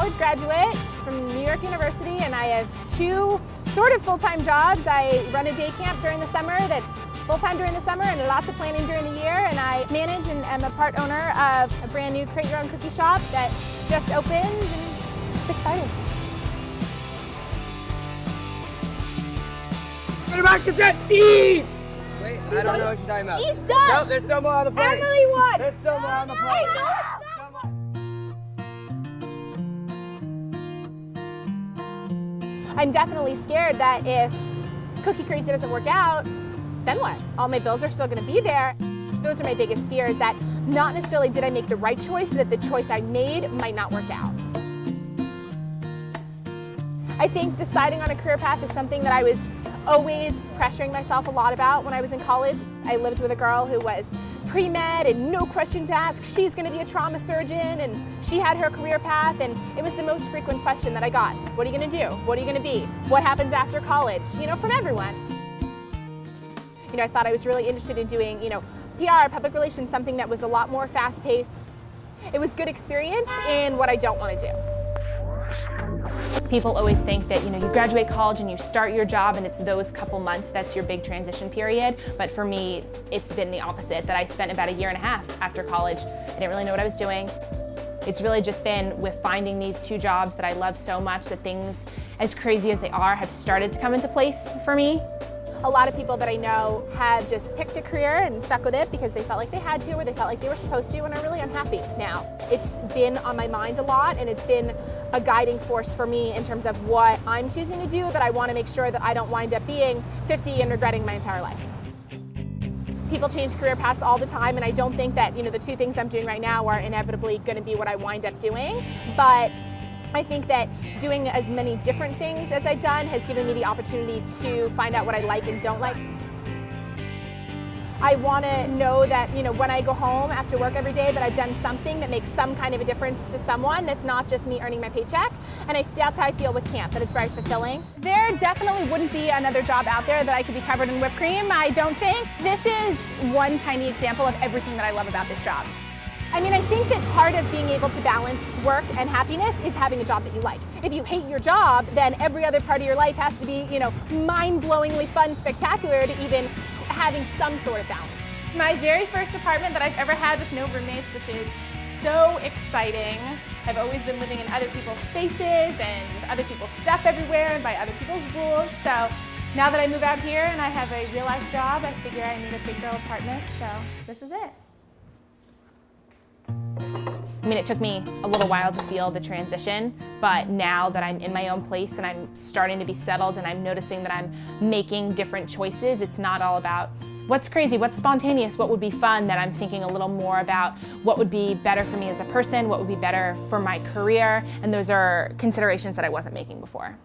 college graduate from New York University, and I have two sort of full-time jobs. I run a day camp during the summer that's full-time during the summer and lots of planning during the year, and I manage and am a part owner of a brand new create your own cookie shop that just opened, and it's exciting. What about cassette beats? Wait, I don't know what you're talking about. She's done! Nope, there's still more on the plate. Emily won! There's still more on the plate. I know it's not. I'm definitely scared that if Cookie Crazy doesn't work out, then what? All my bills are still gonna be there. Those are my biggest fears, that not necessarily did I make the right choice, that the choice I made might not work out. I think deciding on a career path is something that I was always pressuring myself a lot about when I was in college. I lived with a girl who was pre-med and no questions asked. She's gonna be a trauma surgeon, and she had her career path, and it was the most frequent question that I got. What are you gonna do? What are you gonna be? What happens after college? You know, from everyone. You know, I thought I was really interested in doing, PR, public relations, something that was a lot more fast-paced. It was good experience in what I don't want to do. People always think that, you graduate college and you start your job and it's those couple months that's your big transition period. But for me, it's been the opposite, that I spent about a year and a half after college. I didn't really know what I was doing. It's really just been with finding these two jobs that I love so much that things, as crazy as they are, have started to come into place for me. A lot of people that I know have just picked a career and stuck with it because they felt like they had to or they felt like they were supposed to, and are really unhappy now. It's been on my mind a lot, and it's been a guiding force for me in terms of what I'm choosing to do, that I want to make sure that I don't wind up being 50 and regretting my entire life. People change career paths all the time, and I don't think that the two things I'm doing right now are inevitably going to be what I wind up doing, but I think that doing as many different things as I've done has given me the opportunity to find out what I like and don't like. I want to know that, when I go home after work every day, that I've done something that makes some kind of a difference to someone, that's not just me earning my paycheck. And that's how I feel with camp, that it's very fulfilling. There definitely wouldn't be another job out there that I could be covered in whipped cream, I don't think. This is one tiny example of everything that I love about this job. I think that part of being able to balance work and happiness is having a job that you like. If you hate your job, then every other part of your life has to be, mind-blowingly fun, spectacular, to even having some sort of balance. My very first apartment that I've ever had with no roommates, which is so exciting. I've always been living in other people's spaces and with other people's stuff everywhere and by other people's rules. So now that I move out here and I have a real-life job, I figure I need a big girl apartment, so this is it. It took me a little while to feel the transition, but now that I'm in my own place and I'm starting to be settled and I'm noticing that I'm making different choices, it's not all about what's crazy, what's spontaneous, what would be fun, that I'm thinking a little more about what would be better for me as a person, what would be better for my career, and those are considerations that I wasn't making before.